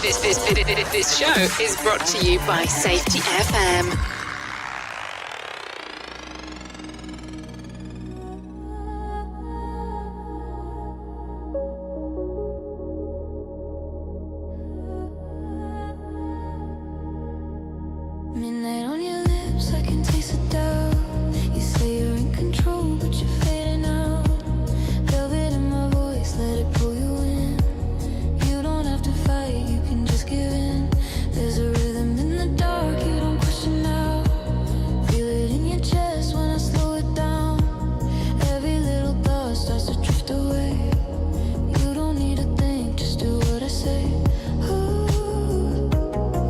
This show is brought to you by Safety FM. Midnight on your lips, I can taste the doubt. You say you're in control, but you're fading out. Velvet in my voice, let it pull you in. You don't have to fight, you can just give in. There's a rhythm in the dark, you don't question now. Feel it in your chest when I slow it down. Every little thought starts to drift away. You don't need to think, just do what I say. Ooh,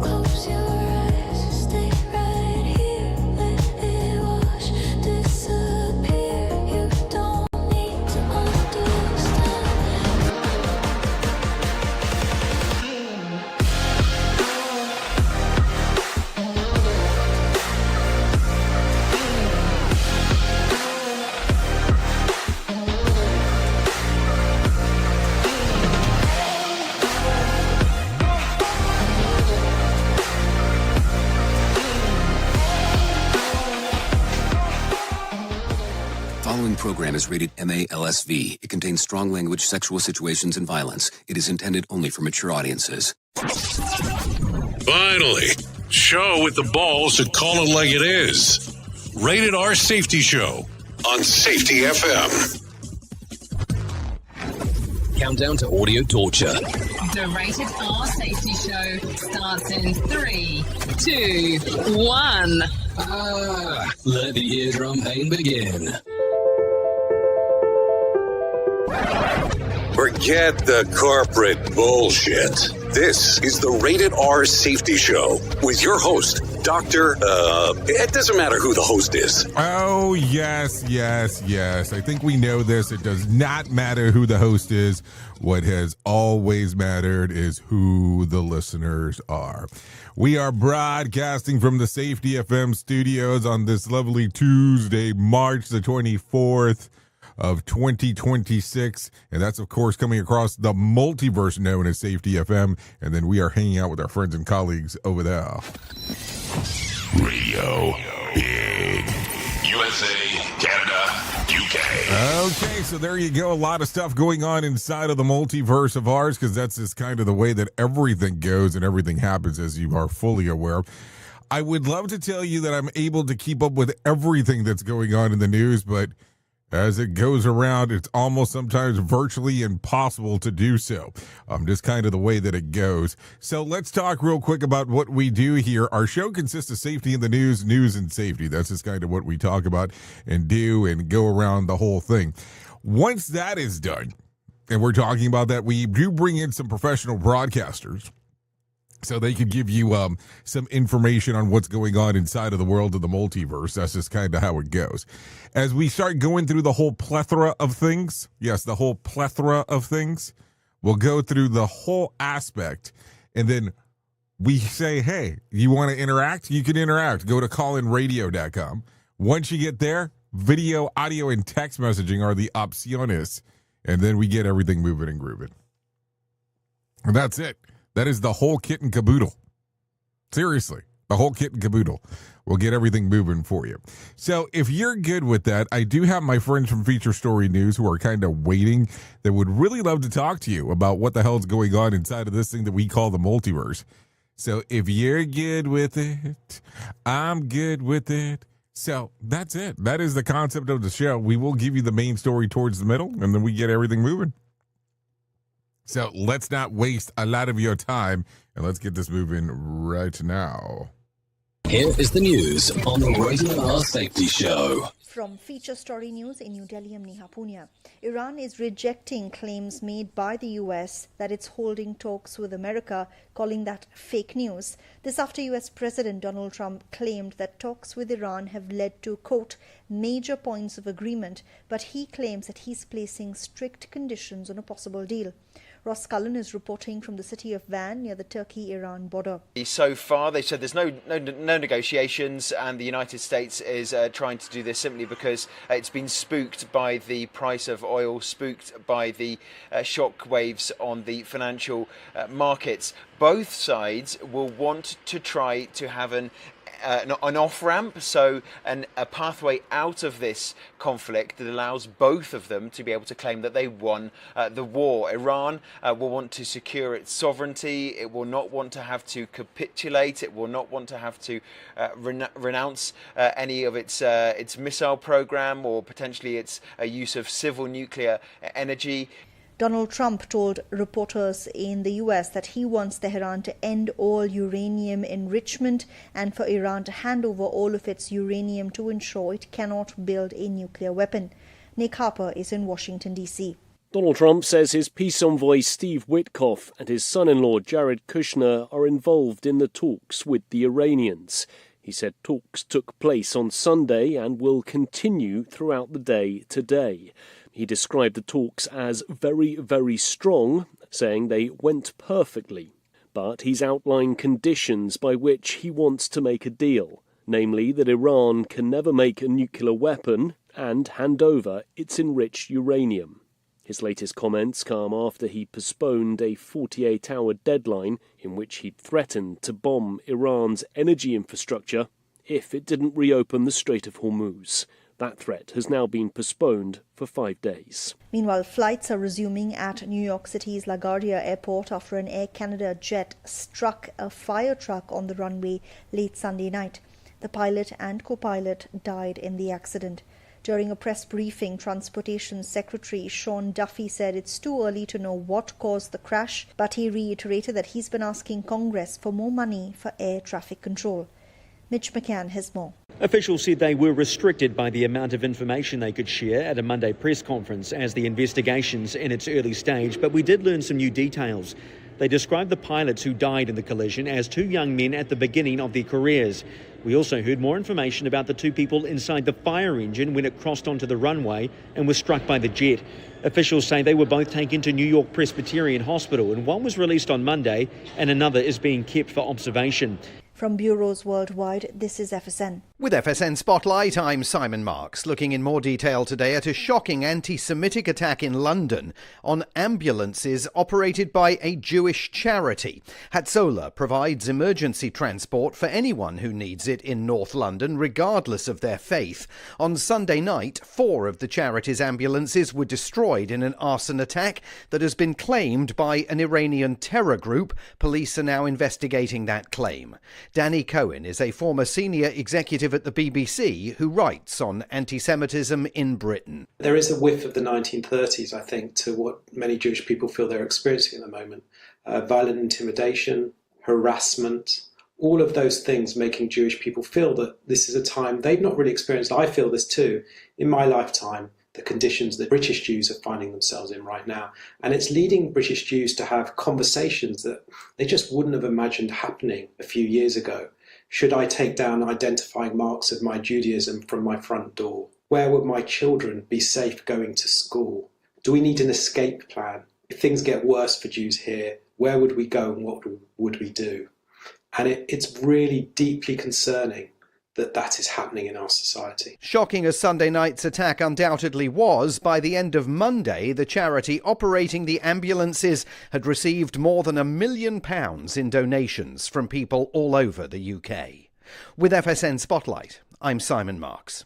close your eyes, stay right here, let it wash, disappear. You don't need to understand. Following program is rated MA-LSV. It contains strong language, sexual situations, and violence. It is intended only for mature audiences. Finally, show with the balls to call it like it is. Rated R Safety Show on Safety FM. Countdown to audio torture. The Rated R Safety Show starts in 3, 2, 1. Let the eardrum pain begin. Forget the corporate bullshit. This is the Rated R Safety Show with your host, Dr. It doesn't matter who the host is. Oh, yes. I think we know this. It does not matter who the host is. What has always mattered is who the listeners are. We are broadcasting from the Safety FM studios on this lovely Tuesday, March the 24th. Of 2026, and that's of course coming across the multiverse known as Safety FM, and then we are hanging out with our friends and colleagues over there. Radio Big. USA, Canada, UK. Okay, so there you go. A lot of stuff going on inside of the multiverse of ours, because that's just kind of the way that everything goes and everything happens, as you are fully aware. I would love to tell you that I'm able to keep up with everything that's going on in the news, but as it goes around, it's almost sometimes virtually impossible to do so. Just kind of the way that it goes. So let's talk real quick about what we do here. Our show consists of safety in the news, news and safety. That's just kind of what we talk about and do and go around the whole thing. Once that is done, and we're talking about that, we do bring in some professional broadcasters, so they could give you some information on what's going on inside of the world of the multiverse. That's just kind of how it goes. As we start going through the whole plethora of things, yes, the whole plethora of things, we'll go through the whole aspect, and then we say, hey, you want to interact? You can interact. Go to callinradio.com. Once you get there, video, audio, and text messaging are the opciones, and then we get everything moving and grooving. And that's it. That is the whole kit and caboodle. Seriously, the whole kit and caboodle. We'll get everything moving for you. So if you're good with that, I do have my friends from Feature Story News who are kind of waiting that would really love to talk to you about what the hell's going on inside of this thing that we call the multiverse. So if you're good with it, I'm good with it. So that's it. That is the concept of the show. We will give you the main story towards the middle, and then we get everything moving. So let's not waste a lot of your time, and let's get this moving right now. Here is the news on the Rated R Safety Show. From Feature Story News in New Delhi, I'm Neha Punia. Iran is rejecting claims made by the US that it's holding talks with America, calling that fake news. This after US President Donald Trump claimed that talks with Iran have led to, quote, major points of agreement, but he claims that he's placing strict conditions on a possible deal. Ross Cullen is reporting from the city of Van near the Turkey-Iran border. So far, they said there's no negotiations, and the United States is trying to do this simply because it's been spooked by the price of oil, spooked by the shock waves on the financial markets. Both sides will want to try to have an off-ramp, so a pathway out of this conflict that allows both of them to be able to claim that they won the war. Iran will want to secure its sovereignty. It will not want to have to capitulate. It will not want to have to renounce any of its missile program or potentially its use of civil nuclear energy. Donald Trump told reporters in the US that he wants Tehran to end all uranium enrichment and for Iran to hand over all of its uranium to ensure it cannot build a nuclear weapon. Nick Harper is in Washington, D.C. Donald Trump says his peace envoy Steve Witkoff and his son-in-law Jared Kushner are involved in the talks with the Iranians. He said talks took place on Sunday and will continue throughout the day today. He described the talks as very, very strong, saying they went perfectly. But he's outlined conditions by which he wants to make a deal, namely that Iran can never make a nuclear weapon and hand over its enriched uranium. His latest comments come after he postponed a 48-hour deadline in which he'd threatened to bomb Iran's energy infrastructure if it didn't reopen the Strait of Hormuz. That threat has now been postponed for 5 days. Meanwhile, flights are resuming at New York City's LaGuardia Airport after an Air Canada jet struck a firetruck on the runway late Sunday night. The pilot and co-pilot died in the accident. During a press briefing, Transportation Secretary Sean Duffy said it's too early to know what caused the crash, but he reiterated that he's been asking Congress for more money for air traffic control. Mitch McCann has more. Officials said they were restricted by the amount of information they could share at a Monday press conference as the investigation's in its early stage, but we did learn some new details. They described the pilots who died in the collision as two young men at the beginning of their careers. We also heard more information about the two people inside the fire engine when it crossed onto the runway and was struck by the jet. Officials say they were both taken to New York Presbyterian Hospital, and one was released on Monday and another is being kept for observation. From bureaus worldwide, this is FSN. With FSN Spotlight, I'm Simon Marks, looking in more detail today at a shocking anti-Semitic attack in London on ambulances operated by a Jewish charity. Hatzolah provides emergency transport for anyone who needs it in North London, regardless of their faith. On Sunday night, 4 of the charity's ambulances were destroyed in an arson attack that has been claimed by an Iranian terror group. Police are now investigating that claim. Danny Cohen is a former senior executive at the BBC who writes on anti-Semitism in Britain. There is a whiff of the 1930s, I think, to what many Jewish people feel they're experiencing at the moment. Violent intimidation, harassment, all of those things making Jewish people feel that this is a time they've not really experienced. I feel this too in my lifetime, the conditions that British Jews are finding themselves in right now. And it's leading British Jews to have conversations that they just wouldn't have imagined happening a few years ago. Should I take down identifying marks of my Judaism from my front door? Where would my children be safe going to school? Do we need an escape plan? If things get worse for Jews here, where would we go and what would we do? And it's really deeply concerning that is happening in our society. Shocking as Sunday night's attack undoubtedly was, by the end of Monday, the charity operating the ambulances had received more than £1 million in donations from people all over the UK. With FSN Spotlight, I'm Simon Marks.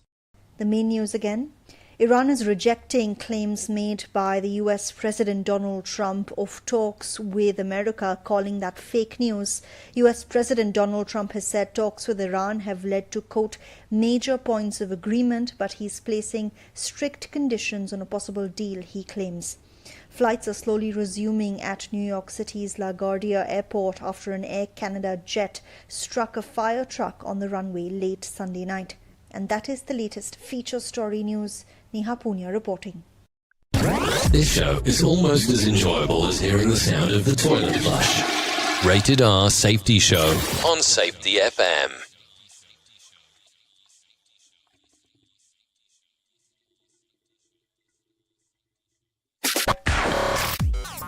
The main news again. Iran is rejecting claims made by the US President Donald Trump of talks with America, calling that fake news. US President Donald Trump has said talks with Iran have led to, quote, major points of agreement, but he's placing strict conditions on a possible deal, he claims. Flights are slowly resuming at New York City's LaGuardia Airport after an Air Canada jet struck a fire truck on the runway late Sunday night. And that is the latest feature story news. Neha Punya reporting. This show is almost as enjoyable as hearing the sound of the toilet flush. Rated R Safety Show on Safety FM.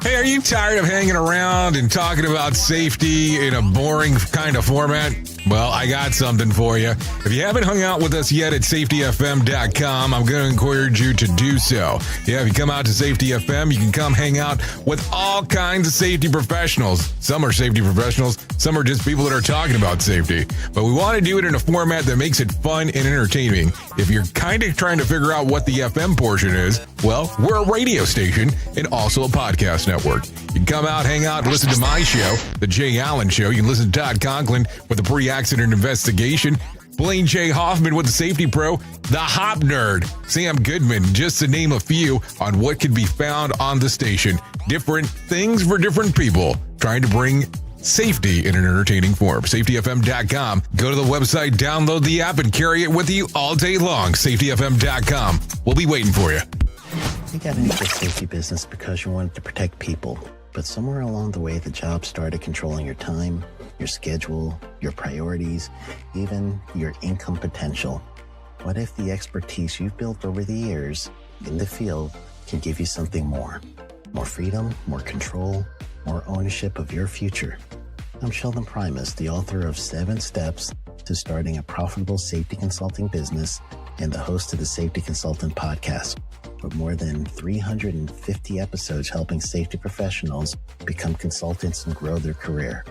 Hey, are you tired of hanging around and talking about safety in a boring kind of format? Well, I got something for you. If you haven't hung out with us yet at safetyfm.com, I'm going to encourage you to do so. Yeah, if you come out to Safety FM, you can come hang out with all kinds of safety professionals. Some are safety professionals, some are just people that are talking about safety. But we want to do it in a format that makes it fun and entertaining. If you're kind of trying to figure out what the FM portion is, well, we're a radio station and also a podcast network. You can come out, hang out, and listen to my show, The Jay Allen Show. You can listen to Todd Conklin with the pre-accident investigation, Blaine J. Hoffman with the Safety Pro, the Hop Nerd, Sam Goodman, just to name a few on what could be found on the station. Different things for different people, trying to bring safety in an entertaining form. SafetyFM.com. Go to the website, download the app, and carry it with you all day long. SafetyFM.com. We'll be waiting for you. You got into the safety business because you wanted to protect people, but somewhere along the way, the job started controlling your time, your schedule, your priorities, even your income potential. What if the expertise you've built over the years in the field can give you something more? More freedom, more control, more ownership of your future. I'm Sheldon Primus, the author of 7 Steps to Starting a Profitable Safety Consulting Business and the host of the Safety Consultant Podcast, with more than 350 episodes helping safety professionals become consultants and grow their career.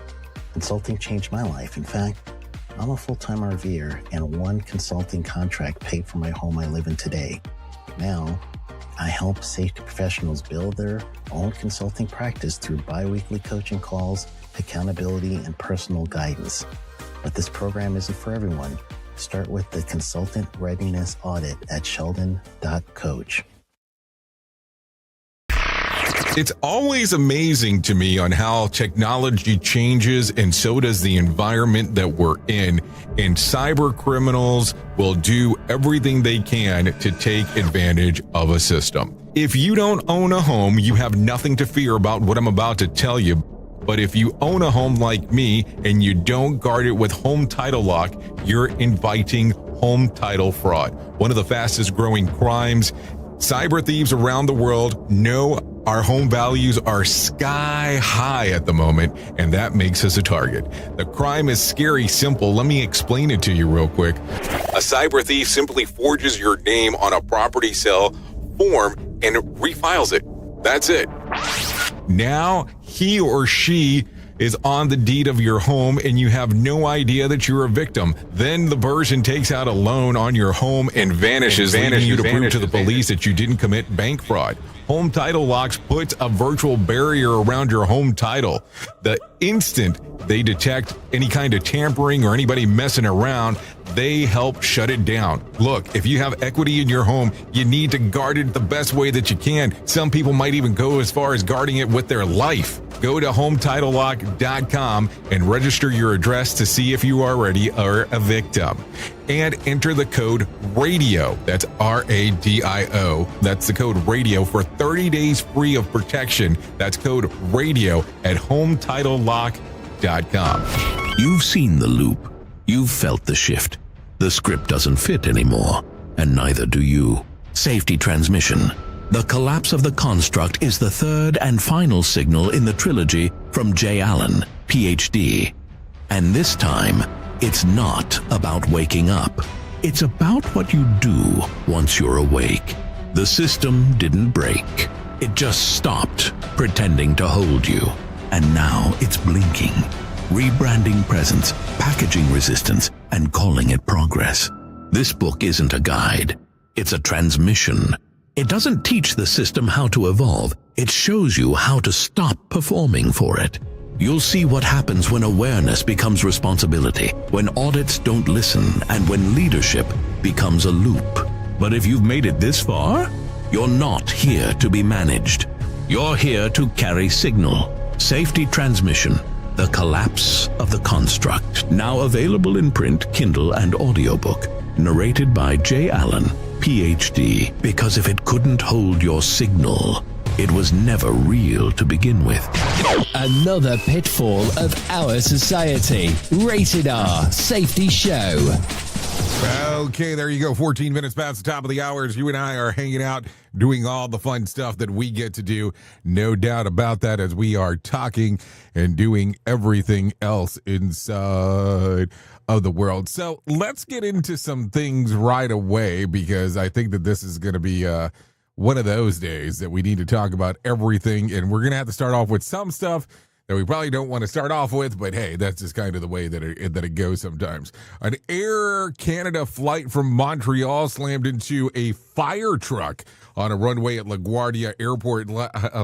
Consulting changed my life. In fact, I'm a full-time RVer, and one consulting contract paid for my home I live in today. Now, I help safety professionals build their own consulting practice through bi-weekly coaching calls, accountability, and personal guidance. But this program isn't for everyone. Start with the Consultant Readiness Audit at sheldon.coach. It's always amazing to me on how technology changes, and so does the environment that we're in. And cyber criminals will do everything they can to take advantage of a system. If you don't own a home, you have nothing to fear about what I'm about to tell you. But if you own a home like me and you don't guard it with home title lock, you're inviting home title fraud. One of the fastest growing crimes. Cyber thieves around the world know our home values are sky high at the moment, and that makes us a target. The crime is scary simple. Let me explain it to you real quick. A cyber thief simply forges your name on a property sale form and refiles it. That's it. Now he or she is on the deed of your home, and you have no idea that you're a victim. Then the person takes out a loan on your home and vanishes, leaving you to prove to the police that you didn't commit bank fraud. Home Title Locks puts a virtual barrier around your home title. The instant they detect any kind of tampering or anybody messing around, they help shut it down. Look, if you have equity in your home, you need to guard it the best way that you can. Some people might even go as far as guarding it with their life. Go to HometitleLock.com and register your address to see if you already are a victim. And enter the code RADIO. That's RADIO. That's the code RADIO for 30 days free of protection. That's code RADIO at HometitleLock.com. You've seen the loop. You've felt the shift. The script doesn't fit anymore, and neither do you. Safety transmission. The collapse of the construct is the third and final signal in the trilogy from Jay Allen, PhD. And this time, it's not about waking up. It's about what you do once you're awake. The system didn't break. It just stopped pretending to hold you. And now it's blinking, rebranding presence, packaging resistance, and calling it progress. This book isn't a guide. It's a transmission. It doesn't teach the system how to evolve. It shows you how to stop performing for it. You'll see what happens when awareness becomes responsibility, when audits don't listen, and when leadership becomes a loop. But if you've made it this far, you're not here to be managed. You're here to carry signal. Safety transmission. The collapse of the construct. Now available in print, Kindle, and audiobook. Narrated by Jay Allen, PhD. Because if it couldn't hold your signal, it was never real to begin with. Another pitfall of our society. Rated R Safety Show. Okay, there you go. 14 minutes past the top of the hour as you and I are hanging out, doing all the fun stuff that we get to do. No doubt about that, as we are talking and doing everything else inside of the world. So let's get into some things right away, because I think that this is going to be one of those days that we need to talk about everything. And we're going to have to start off with some stuff that we probably don't want to start off with, but hey, that's just kind of the way that it goes sometimes. An Air Canada flight from Montreal slammed into a fire truck on a runway at LaGuardia Airport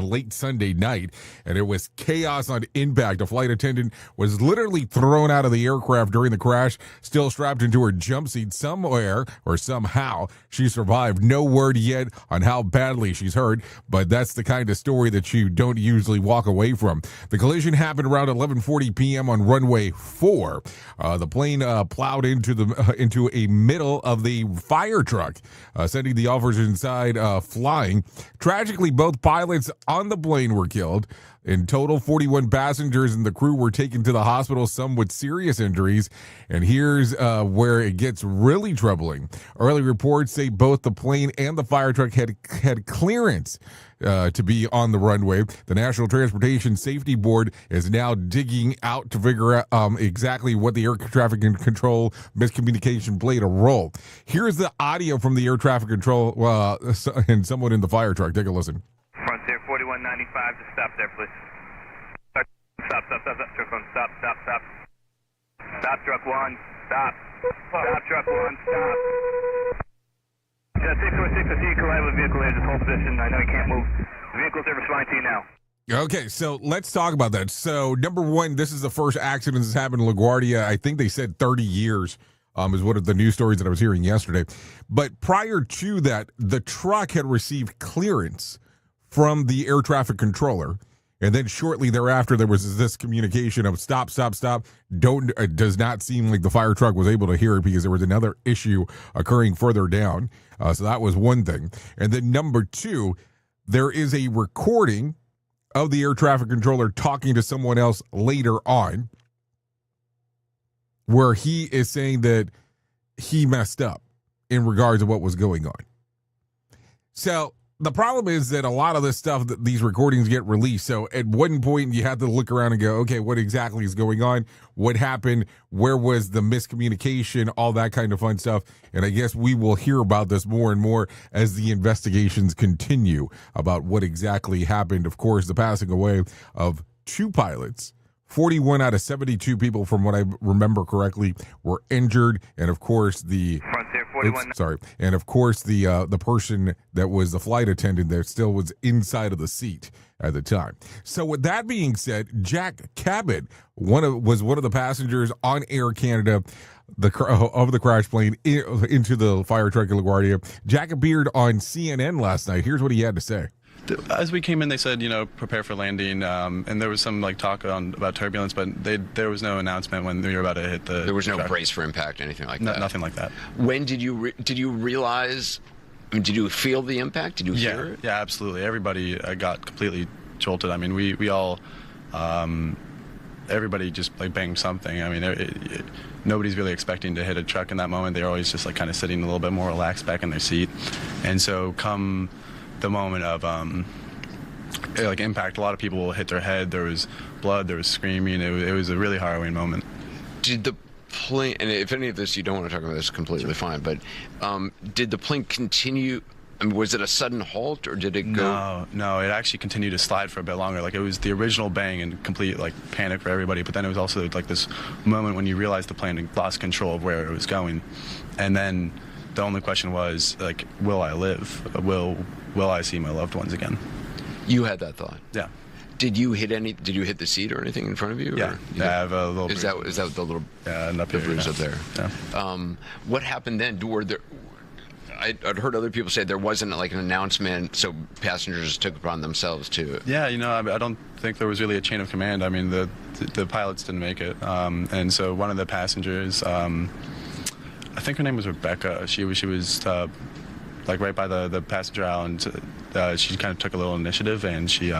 late Sunday night, and it was chaos on impact. A flight attendant was literally thrown out of the aircraft during the crash, still strapped into her jump seat. Somewhere or somehow she survived. No word yet on how badly she's hurt, but that's the kind of story that you don't usually walk away from. The collision happened around 11:40 p.m. on runway 4. The plane plowed into a middle of the fire truck, sending the officers inside flying. Tragically, both pilots on the plane were killed. In total, 41 passengers and the crew were taken to the hospital, some with serious injuries. And here's where it gets really troubling. Early reports say both the plane and the fire truck had clearance to be on the runway. The National Transportation Safety Board is now digging out to figure out exactly what the air traffic control miscommunication played a role. Here's the audio from the air traffic control and someone in the fire truck. Take a listen. Frontier 4195, just stop there, please. Stop, truck one, stop. Stop, truck one, stop. Stop, truck one, stop. Yeah, 646, I see you collide with a vehicle here, just hold position. I know you can't move. The vehicle's there responding to you now. Okay, so let's talk about that. So, number one, this is the first accident that's happened in LaGuardia. I think they said 30 years is one of the news stories that I was hearing yesterday. But prior to that, the truck had received clearance from the air traffic controller. And then shortly thereafter, there was this communication of stop. It does not seem like the fire truck was able to hear it because there was another issue occurring further down. So that was one thing. And then number two, there is a recording of the air traffic controller talking to someone else later on, where he is saying that he messed up in regards to what was going on. So the problem is that a lot of this stuff, that these recordings get released. So at one point you have to look around and go, okay, what exactly is going on? What happened? Where was the miscommunication? All that kind of fun stuff. And I guess we will hear about this more and more as the investigations continue about what exactly happened. Of course, the passing away of 2 pilots. 41 out of 72 people, from what I remember correctly, were injured, and of course the person that was the flight attendant there still was inside of the seat at the time. So with that being said, Jack Cabot was one of the passengers on Air Canada of the crash plane into the fire truck in LaGuardia. Jack appeared on CNN last night. Here's what he had to say. As we came in, they said, prepare for landing, and there was some talk about turbulence, but there was no announcement when we were about to hit the. There was no brace for impact, anything like that. Nothing like that. When did you realize? I mean, did you feel the impact? Did you hear it? Yeah, absolutely. Everybody got completely jolted. I mean, we all, everybody just banged something. I mean, nobody's really expecting to hit a truck in that moment. They're always just kind of sitting a little bit more relaxed back in their seat, and so come the moment of impact, a lot of people will hit their head. There was blood, there was screaming. It was a really harrowing moment. Did the plane, and if any of this you don't want to talk about, this is completely fine, but did the plane continue? I mean, was it a sudden halt, or did it go? No, it actually continued to slide for a bit longer. It was the original bang and complete panic for everybody, but then it was also this moment when you realized the plane had lost control of where it was going, and then the only question was will I live? Will I see my loved ones again? You had that thought? Yeah. Did you hit the seat or anything in front of you? Yeah. I have a little. Is that the little? Yeah, the bruise up there. Yeah. What happened then? I'd heard other people say there wasn't an announcement, so passengers took it upon themselves to. Yeah, I don't think there was really a chain of command. I mean, the pilots didn't make it, and so one of the passengers, I think her name was Rebecca. She was right by the passenger aisle, and she kind of took a little initiative, and she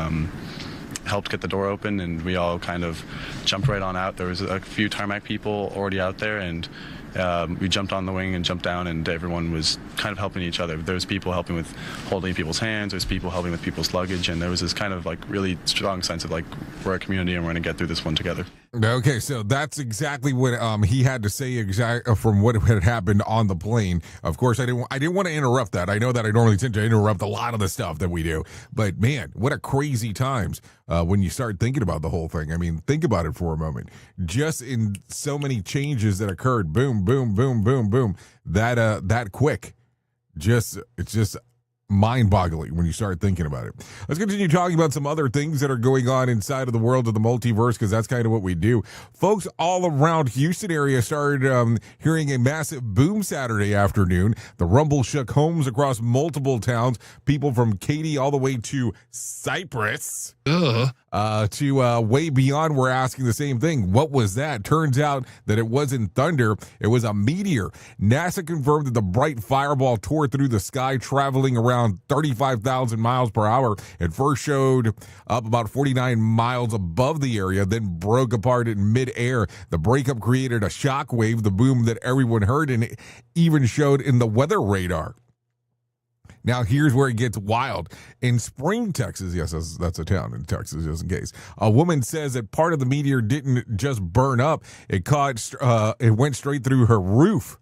helped get the door open, and we all kind of jumped right on out. There was a few tarmac people already out there, and We jumped on the wing and jumped down, and everyone was kind of helping each other. There was people helping with holding people's hands. There was people helping with people's luggage, and there was this kind of like really strong sense of like we're a community and we're going to get through this one together. Okay, so that's exactly what he had to say from what had happened on the plane. Of course, I didn't want to interrupt that. I know that I normally tend to interrupt a lot of the stuff that we do, but man, what a crazy times when you start thinking about the whole thing. I mean, think about it for a moment. Just in so many changes that occurred, boom, boom, boom, boom, boom, that quick. It's just mind-boggling when you start thinking about it. Let's continue talking about some other things that are going on inside of the world of the multiverse, because that's kind of what we do. Folks all around Houston area started hearing a massive boom Saturday afternoon. The rumble shook homes across multiple towns. People from Katy all the way to Cyprus to way beyond were asking the same thing. What was that? Turns out that it wasn't thunder. It was a meteor. NASA confirmed that the bright fireball tore through the sky, traveling around 35,000 miles per hour. It first showed up about 49 miles above the area, then broke apart in midair. The breakup created a shockwave, the boom that everyone heard, and it even showed in the weather radar. Now, here's where it gets wild. In Spring, Texas, yes, that's a town in Texas, just in case, a woman says that part of the meteor didn't just burn up. It went straight through her roof.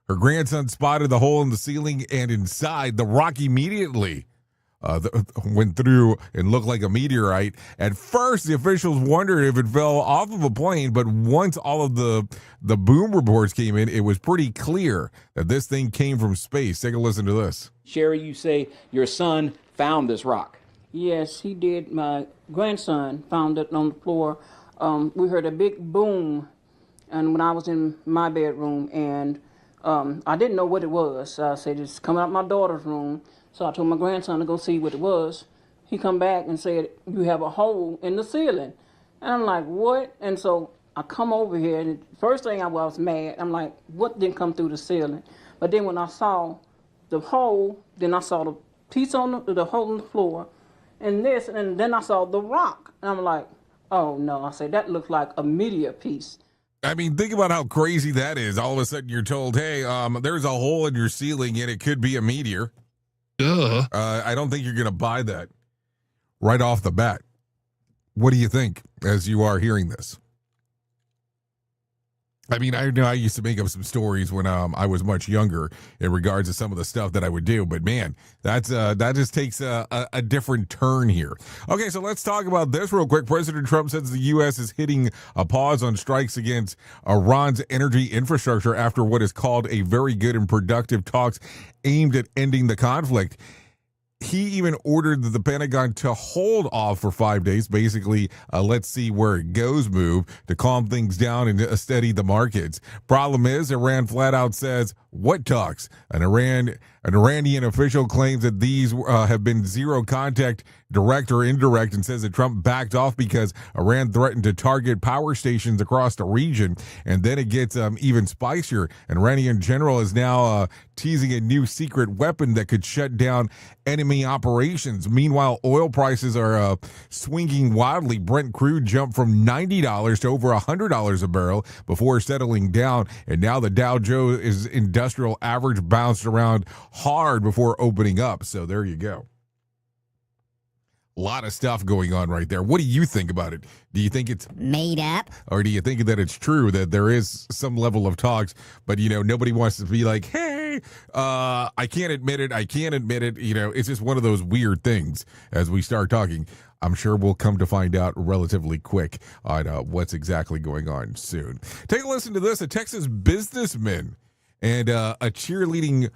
Her grandson spotted the hole in the ceiling, and inside, the rock immediately went through and looked like a meteorite. At first, the officials wondered if it fell off of a plane, but once all of the boom reports came in, it was pretty clear that this thing came from space. Take a listen to this. Sherry, you say your son found this rock. Yes, he did. My grandson found it on the floor. We heard a big boom, and when I was in my bedroom, and I didn't know what it was. So I said, it's coming out my daughter's room. So I told my grandson to go see what it was. He come back and said, you have a hole in the ceiling. And I'm like, what? And so I come over here, and first thing I was mad. I'm like, what didn't come through the ceiling? But then when I saw the hole, then I saw the piece on the hole in the floor, and this, and then I saw the rock. And I'm like, oh no. I said, that looks like a meteor piece. I mean, think about how crazy that is. All of a sudden you're told, hey, there's a hole in your ceiling and it could be a meteor. I don't think you're going to buy that right off the bat. What do you think as you are hearing this? I mean, I know I used to make up some stories when I was much younger in regards to some of the stuff that I would do, but man, that just takes a different turn here. Okay, so let's talk about this real quick. President Trump says the U.S. is hitting a pause on strikes against Iran's energy infrastructure after what is called a very good and productive talks aimed at ending the conflict. He even ordered the Pentagon to hold off for 5 days, basically let's see where it goes move to calm things down and steady the markets. Problem is, Iran flat out says, what talks? An Iranian official claims that these have been zero contact, direct or indirect, and says that Trump backed off because Iran threatened to target power stations across the region. And then it gets even spicier. An Iranian general is now teasing a new secret weapon that could shut down enemy operations. Meanwhile, oil prices are swinging wildly. Brent crude jumped from $90 to over $100 a barrel before settling down. And now the Dow Jones Industrial Average bounced around hard before opening up. So there you go. A lot of stuff going on right there. What do you think about it? Do you think it's made up? Or do you think that it's true that there is some level of talks, but, nobody wants to be like, hey, I can't admit it. I can't admit it. It's just one of those weird things as we start talking. I'm sure we'll come to find out relatively quick on what's exactly going on soon. Take a listen to this. A Texas businessman and a cheerleading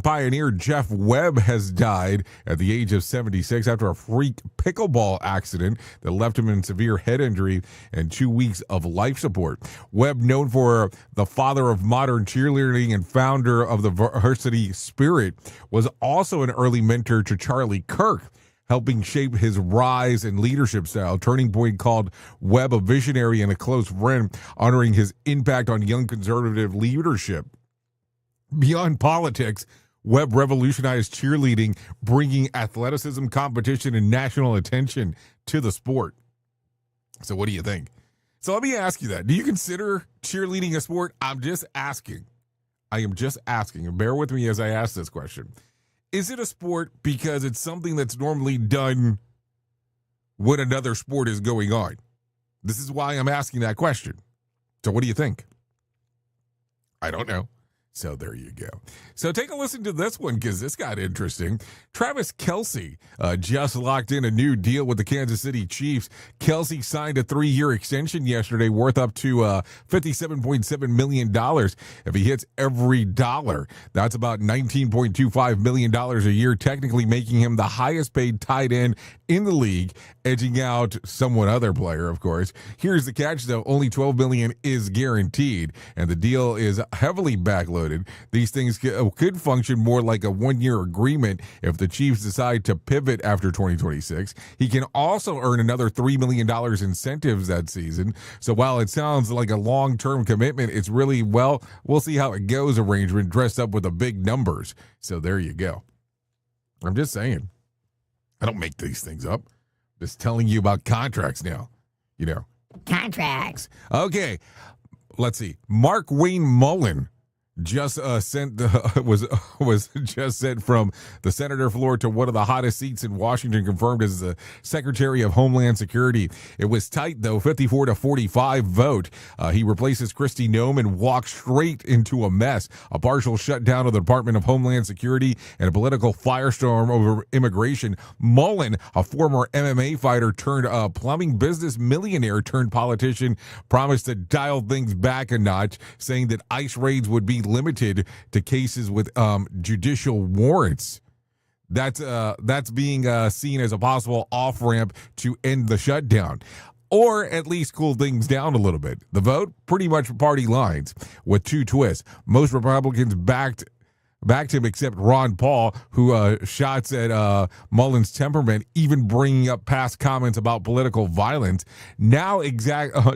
pioneer, Jeff Webb, has died at the age of 76 after a freak pickleball accident that left him in severe head injury and 2 weeks of life support. Webb, known for the father of modern cheerleading and founder of the varsity spirit, was also an early mentor to Charlie Kirk, helping shape his rise and leadership style. Turning Point called Webb a visionary and a close friend, honoring his impact on young conservative leadership. Beyond politics, Webb revolutionized cheerleading, bringing athleticism, competition, and national attention to the sport. So what do you think? So let me ask you that. Do you consider cheerleading a sport? I'm just asking. I am just asking, and bear with me as I ask this question. Is it a sport because it's something that's normally done when another sport is going on? This is why I'm asking that question. So what do you think? I don't know. So there you go. So take a listen to this one because this got interesting. Travis Kelce just locked in a new deal with the Kansas City Chiefs. Kelce signed a 3-year extension yesterday worth up to $57.7 million. If he hits every dollar, that's about $19.25 million a year, technically making him the highest paid tight end in the league, edging out someone other player, of course. Here's the catch, though. Only $12 million is guaranteed, and the deal is heavily backloaded. These things could function more like a 1-year agreement if the Chiefs decide to pivot after 2026. He can also earn another $3 million incentives that season. So while it sounds like a long-term commitment, it's really, well, we'll see how it goes arrangement dressed up with the big numbers. So there you go. I'm just saying. I don't make these things up. Just telling you about contracts now. You know. Contracts. Okay. Let's see. Mark Wayne Mullen just was just sent from the senator floor to one of the hottest seats in Washington, confirmed as the Secretary of Homeland Security. It was tight, though, 54-45 vote. He replaces Kristi Noem and walks straight into a mess. A partial shutdown of the Department of Homeland Security and a political firestorm over immigration. Mullen, a former MMA fighter turned plumbing business millionaire turned politician, promised to dial things back a notch, saying that ICE raids would be limited to cases with judicial warrants. That's being seen as a possible off-ramp to end the shutdown, or at least cool things down a little bit. The vote, pretty much party lines, with two twists. Most Republicans backed him except Ron Paul, who shots at Mullen's temperament, even bringing up past comments about political violence. Now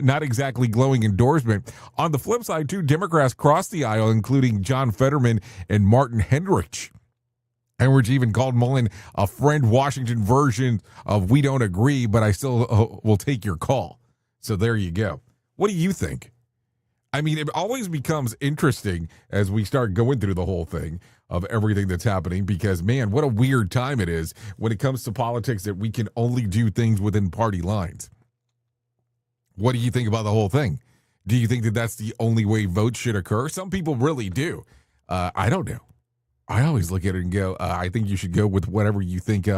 not exactly glowing endorsement. On the flip side, too, Democrats crossed the aisle, including John Fetterman and Martin Hendricks. Hendricks even called Mullen a friend Washington version of "we don't agree, but I still will take your call." So there you go. What do you think? I mean, it always becomes interesting as we start going through the whole thing of everything that's happening because, man, what a weird time it is when it comes to politics that we can only do things within party lines. What do you think about the whole thing? Do you think that that's the only way votes should occur? Some people really do. I don't know. I always look at it and go, I think you should go with whatever you think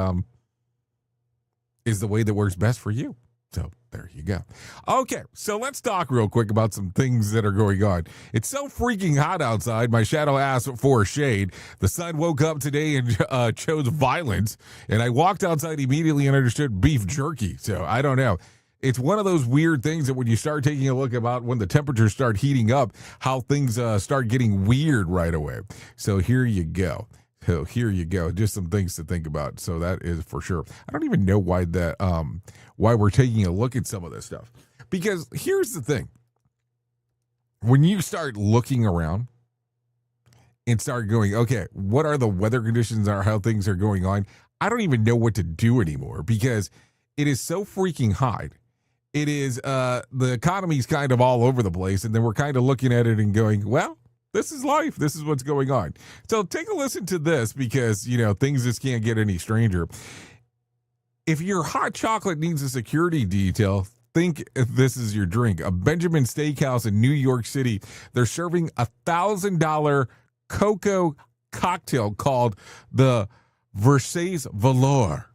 is the way that works best for you. So there you go. Okay, so let's talk real quick about some things that are going on. It's so freaking hot outside. My shadow asked for shade. The sun woke up today and chose violence. And I walked outside immediately and understood beef jerky. So I don't know. It's one of those weird things that when you start taking a look about when the temperatures start heating up, how things start getting weird right away. So here you go. So here you go. Just some things to think about. So that is for sure. I don't even know why why we're taking a look at some of this stuff. Because here's the thing. When you start looking around and start going, okay, what are the weather conditions or how things are going on? I don't even know what to do anymore because it is so freaking hot. It is the economy's kind of all over the place. And then we're kind of looking at it and going, well, this is life. This is what's going on. So take a listen to this because, you know, things just can't get any stranger. If your hot chocolate needs a security detail, think this is your drink. A Benjamin Steakhouse in New York City, they're serving $1,000 cocoa cocktail called the Versailles Velour.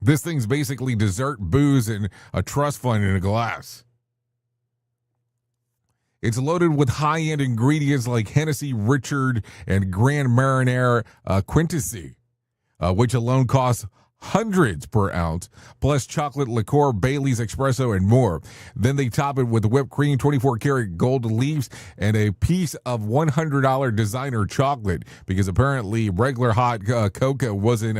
This thing's basically dessert, booze, and a trust fund in a glass. It's loaded with high-end ingredients like Hennessy Richard and Grand Marnier Quintessy, which alone costs hundreds per ounce, plus chocolate liqueur, Bailey's Espresso, and more. Then they top it with whipped cream, 24-karat gold leaves, and a piece of $100 designer chocolate, because apparently regular hot cocoa wasn't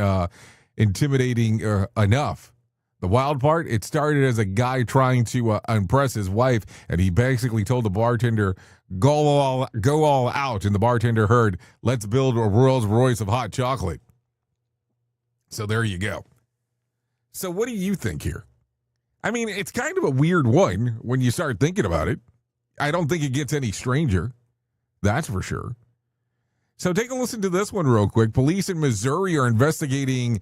intimidating enough. The wild part, it started as a guy trying to impress his wife, and he basically told the bartender, go all out, and the bartender heard, let's build a Rolls Royce of hot chocolate. So there you go. So what do you think here? I mean, it's kind of a weird one when you start thinking about it. I don't think it gets any stranger. That's for sure. So take a listen to this one real quick. Police in Missouri are investigating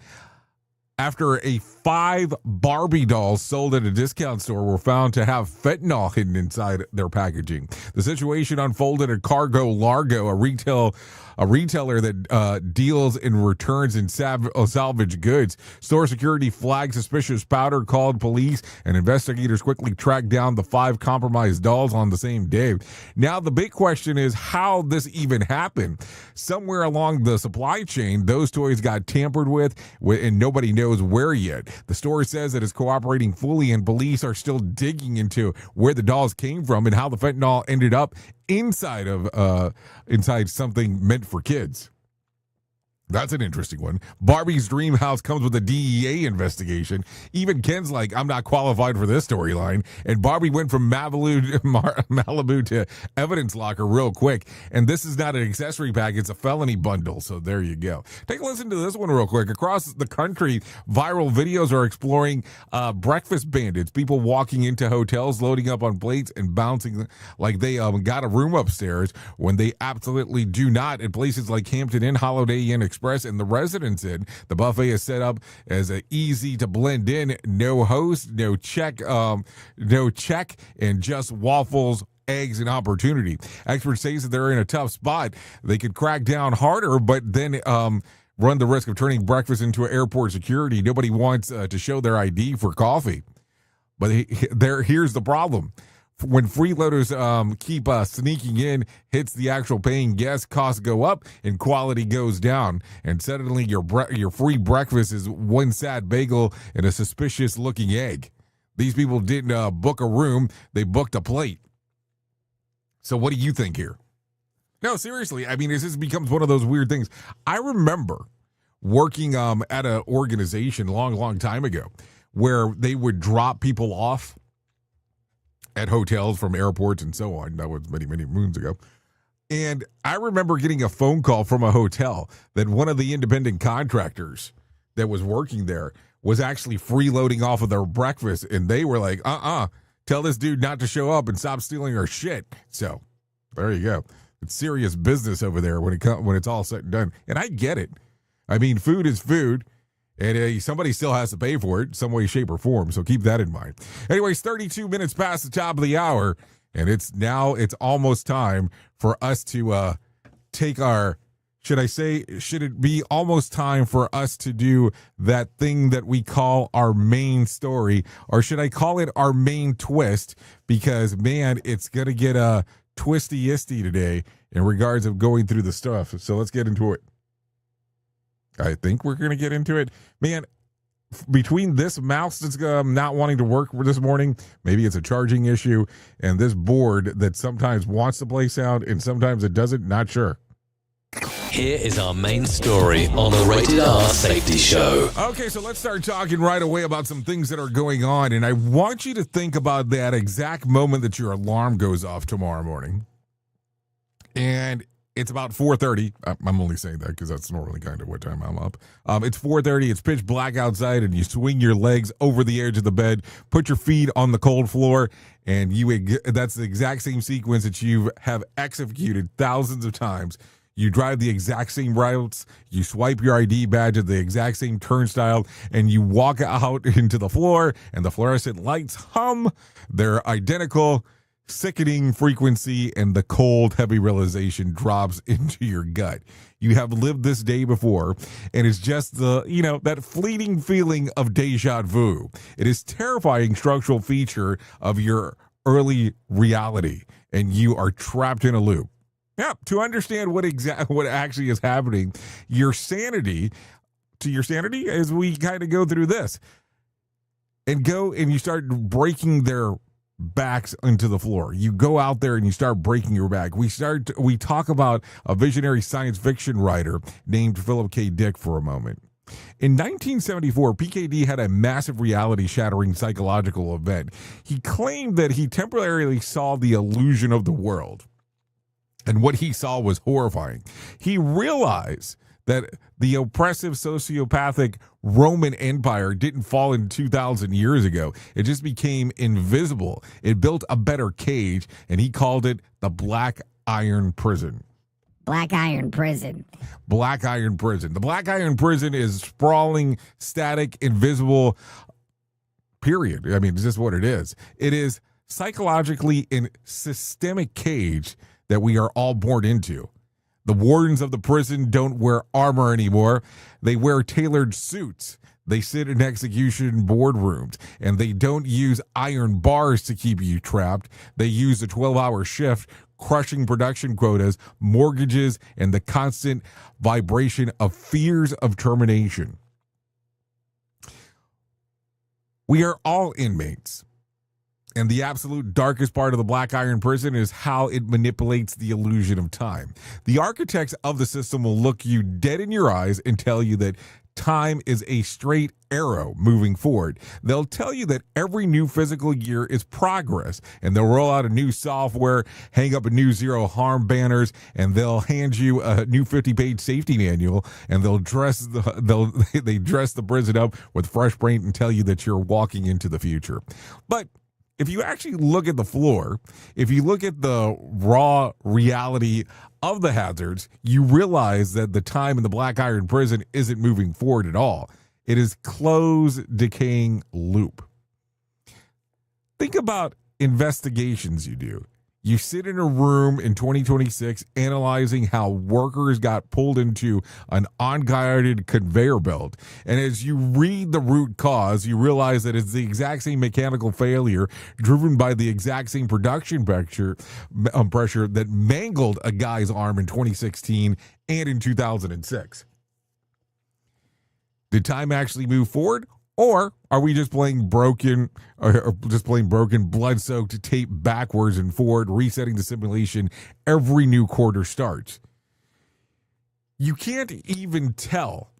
after 5 Barbie dolls sold at a discount store were found to have fentanyl hidden inside their packaging. The situation unfolded at Cargo Largo, a retailer that deals in returns and salvage goods. Store security flagged suspicious powder, called police, and investigators quickly tracked down the 5 compromised dolls on the same day. Now, the big question is how this even happened. Somewhere along the supply chain, those toys got tampered with, and nobody knows where yet. The store says that it's cooperating fully, and police are still digging into where the dolls came from and how the fentanyl ended up inside something meant for kids. That's an interesting one. Barbie's dream house comes with a DEA investigation. Even Ken's like, I'm not qualified for this storyline. And Barbie went from Malibu to evidence locker real quick. And this is not an accessory pack, it's a felony bundle. So there you go. Take a listen to this one real quick. Across the country, viral videos are exploring breakfast bandits. People walking into hotels, loading up on plates and bouncing like they got a room upstairs when they absolutely do not. At places like Hampton Inn, Holiday Inn Express, and the Residence Inn, the buffet is set up as a easy to blend in, no host, no check, and just waffles, eggs, and opportunity. Experts say that they're in a tough spot. They could crack down harder, but then run the risk of turning breakfast into airport security. Nobody wants to show their ID for coffee. But here's the problem. When freeloaders keep sneaking in, hits the actual paying guests, costs go up and quality goes down. And suddenly your free breakfast is one sad bagel and a suspicious looking egg. These people didn't book a room, they booked a plate. So what do you think here? No, seriously, I mean, this becomes one of those weird things. I remember working at an organization long time ago where they would drop people off at hotels from airports and so on. That was many moons ago. And I remember getting a phone call from a hotel that one of the independent contractors that was working there was actually freeloading off of their breakfast. And they were like, tell this dude not to show up and stop stealing our shit. So there you go. It's serious business over there when it's all said and done. And I get it. I mean, food is food. And somebody still has to pay for it some way, shape, or form. So keep that in mind. Anyways, 32 minutes past the top of the hour. And it's almost time for us to take our, should it be almost time for us to do that thing that we call our main story? Or should I call it our main twist? Because, man, it's going to get a twisty-isty today in regards of going through the stuff. So let's get into it. I think we're going to get into it. Man, between this mouse that's not wanting to work this morning, maybe it's a charging issue, and this board that sometimes wants to play sound and sometimes it doesn't, not sure. Here is our main story on the Rated R Safety Show. Okay, so let's start talking right away about some things that are going on, and I want you to think about that exact moment that your alarm goes off tomorrow morning. And it's about 4:30. I'm only saying that because that's normally kind of what time I'm up. It's 4:30. It's pitch black outside, and you swing your legs over the edge of the bed, put your feet on the cold floor, and that's the exact same sequence that you have executed thousands of times. You drive the exact same routes, you swipe your ID badge at the exact same turnstile, and you walk out into the floor, and the fluorescent lights hum. They're identical. Sickening frequency, and the cold, heavy realization drops into your gut. You have lived this day before, and it's just that fleeting feeling of deja vu. It is terrifying structural feature of your early reality, and you are trapped in a loop. Yeah, to understand what actually is happening, your sanity as we kind of go through this, and you start breaking their backs into the floor. You go out there and you start breaking your back. We talk about a visionary science fiction writer named Philip K. Dick for a moment. In 1974, PKD had a massive reality-shattering psychological event. He claimed that he temporarily saw the illusion of the world, and what he saw was horrifying. He realized that the oppressive sociopathic Roman Empire didn't fall in 2,000 years ago. It just became invisible. It built a better cage, and he called it the Black Iron Prison. Black Iron Prison. Black Iron Prison. The Black Iron Prison is sprawling, static, invisible, period. I mean, it's just what it is. It is psychologically in systemic cage that we are all born into. The wardens of the prison don't wear armor anymore. They wear tailored suits. They sit in execution boardrooms, and they don't use iron bars to keep you trapped. They use a 12-hour shift, crushing production quotas, mortgages, and the constant vibration of fears of termination. We are all inmates. And the absolute darkest part of the Black Iron Prison is how it manipulates the illusion of time. The architects of the system will look you dead in your eyes and tell you that time is a straight arrow moving forward. They'll tell you that every new physical year is progress, and they'll roll out a new software, hang up a new zero harm banners, and they'll hand you a new 50-page safety manual, and they dress the prison up with fresh paint and tell you that you're walking into the future. But if you actually look at the floor, if you look at the raw reality of the hazards, you realize that the time in the Black Iron Prison isn't moving forward at all. It is closed, decaying loop. Think about investigations you do. You sit in a room in 2026 analyzing how workers got pulled into an unguided conveyor belt. And as you read the root cause, you realize that it's the exact same mechanical failure driven by the exact same production pressure that mangled a guy's arm in 2016 and in 2006. Did time actually move forward? Or are we just playing broken, blood-soaked tape backwards and forward, resetting the simulation every new quarter starts? You can't even tell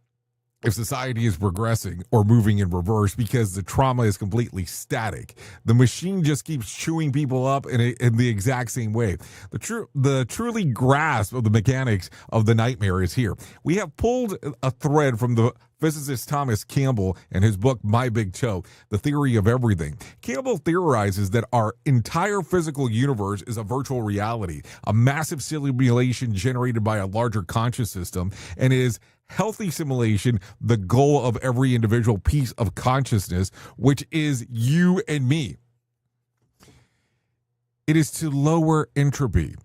if society is progressing or moving in reverse because the trauma is completely static. The machine just keeps chewing people up in the exact same way. The truly grasp of the mechanics of the nightmare is here. We have pulled a thread from the physicist Thomas Campbell and his book, My Big Toe, The Theory of Everything. Campbell theorizes that our entire physical universe is a virtual reality, a massive simulation generated by a larger conscious system, and is healthy simulation the goal of every individual piece of consciousness, which is you and me. It is to lower entropy.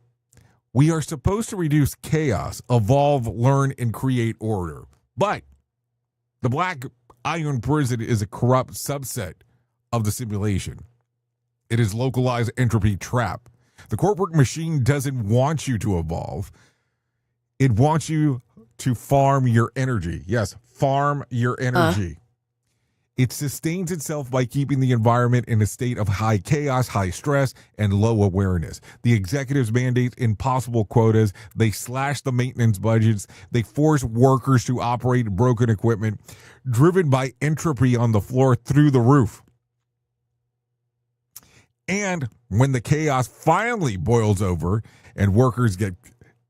We are supposed to reduce chaos, evolve, learn, and create order. But the Black Iron Prison is a corrupt subset of the simulation. It is localized entropy trap. The corporate machine doesn't want you to evolve. It wants you to farm your energy. Yes, farm your energy. It sustains itself by keeping the environment in a state of high chaos, high stress, and low awareness. The executives mandate impossible quotas. They slash the maintenance budgets. They force workers to operate broken equipment, driven by entropy on the floor through the roof. And when the chaos finally boils over and workers get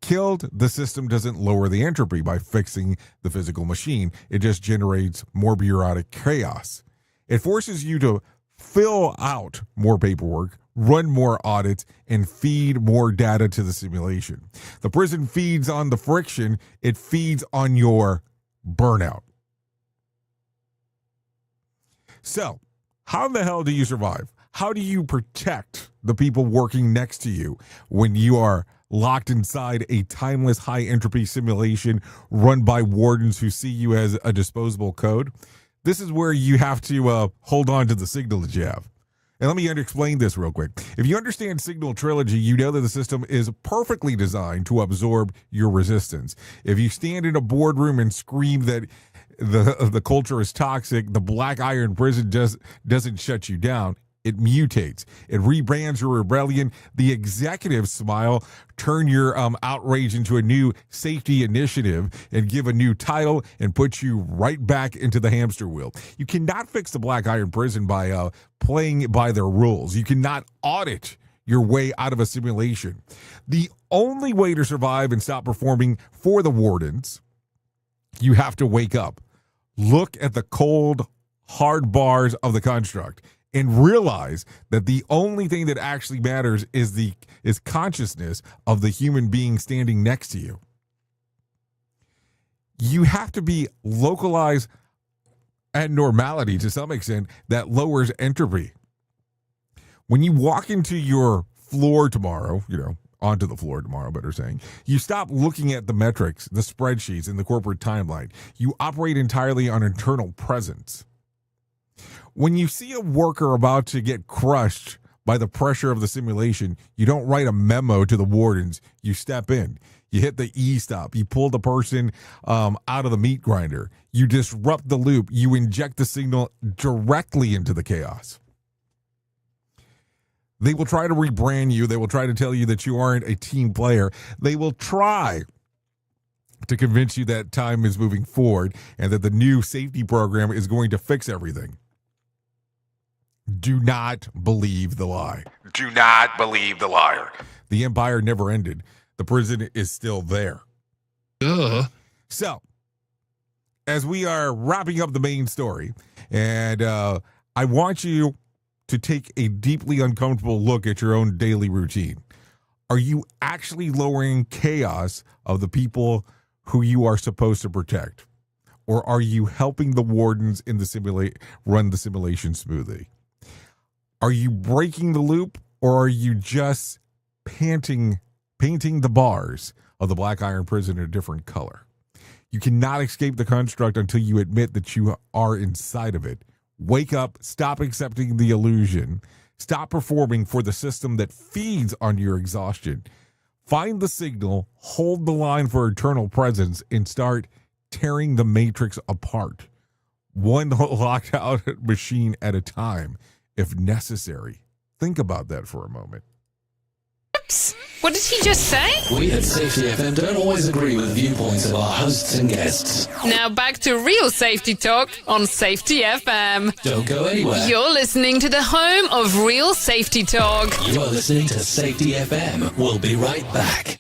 killed, the system doesn't lower the entropy by fixing the physical machine. It just generates more bureaucratic chaos. It forces you to fill out more paperwork, run more audits, and feed more data to the simulation. The prison feeds on the friction. It feeds on your burnout. So, how the hell do you survive? How do you protect the people working next to you when you are locked inside a timeless high entropy simulation run by wardens who see you as a disposable code? This is where you have to hold on to the signal that you have. And let me explain this real quick. If you understand signal trilogy, you know that the system is perfectly designed to absorb your resistance. If you stand in a boardroom and scream that the culture is toxic, the Black Iron Prison doesn't shut you down. It mutates. It rebrands your rebellion. The executives smile, turn your outrage into a new safety initiative, and give a new title and put you right back into the hamster wheel. You cannot fix the Black Iron Prison by playing by their rules. You cannot audit your way out of a simulation. The only way to survive and stop performing for the wardens You have to wake up. Look at the cold, hard bars of the construct and realize that the only thing that actually matters is consciousness of the human being standing next to you. You have to be localized at normality to some extent that lowers entropy. When you walk into your floor tomorrow, onto the floor tomorrow, better saying, you stop looking at the metrics, the spreadsheets, and the corporate timeline. You operate entirely on internal presence. When you see a worker about to get crushed by the pressure of the simulation, you don't write a memo to the wardens. You step in. You hit the E-stop. You pull the person out of the meat grinder. You disrupt the loop. You inject the signal directly into the chaos. They will try to rebrand you. They will try to tell you that you aren't a team player. They will try to convince you that time is moving forward and that the new safety program is going to fix everything. Do not believe the lie. Do not believe the liar. The empire never ended. The prison is still there. So, as we are wrapping up the main story, and I want you to take a deeply uncomfortable look at your own daily routine. Are you actually lowering chaos of the people who you are supposed to protect? Or are you helping the wardens in the run the simulation smoothly? Are you breaking the loop, or are you just painting the bars of the Black Iron Prison in a different color? You cannot escape the construct until you admit that you are inside of it. Wake up, stop accepting the illusion, stop performing for the system that feeds on your exhaustion. Find the signal, hold the line for eternal presence, and start tearing the matrix apart. One locked out machine at a time, if necessary. Think about that for a moment. Oops. What did he just say? We at Safety FM don't always agree with viewpoints of our hosts and guests. Now back to real safety talk on Safety FM. Don't go anywhere. You're listening to the home of real safety talk. You are listening to Safety FM. We'll be right back.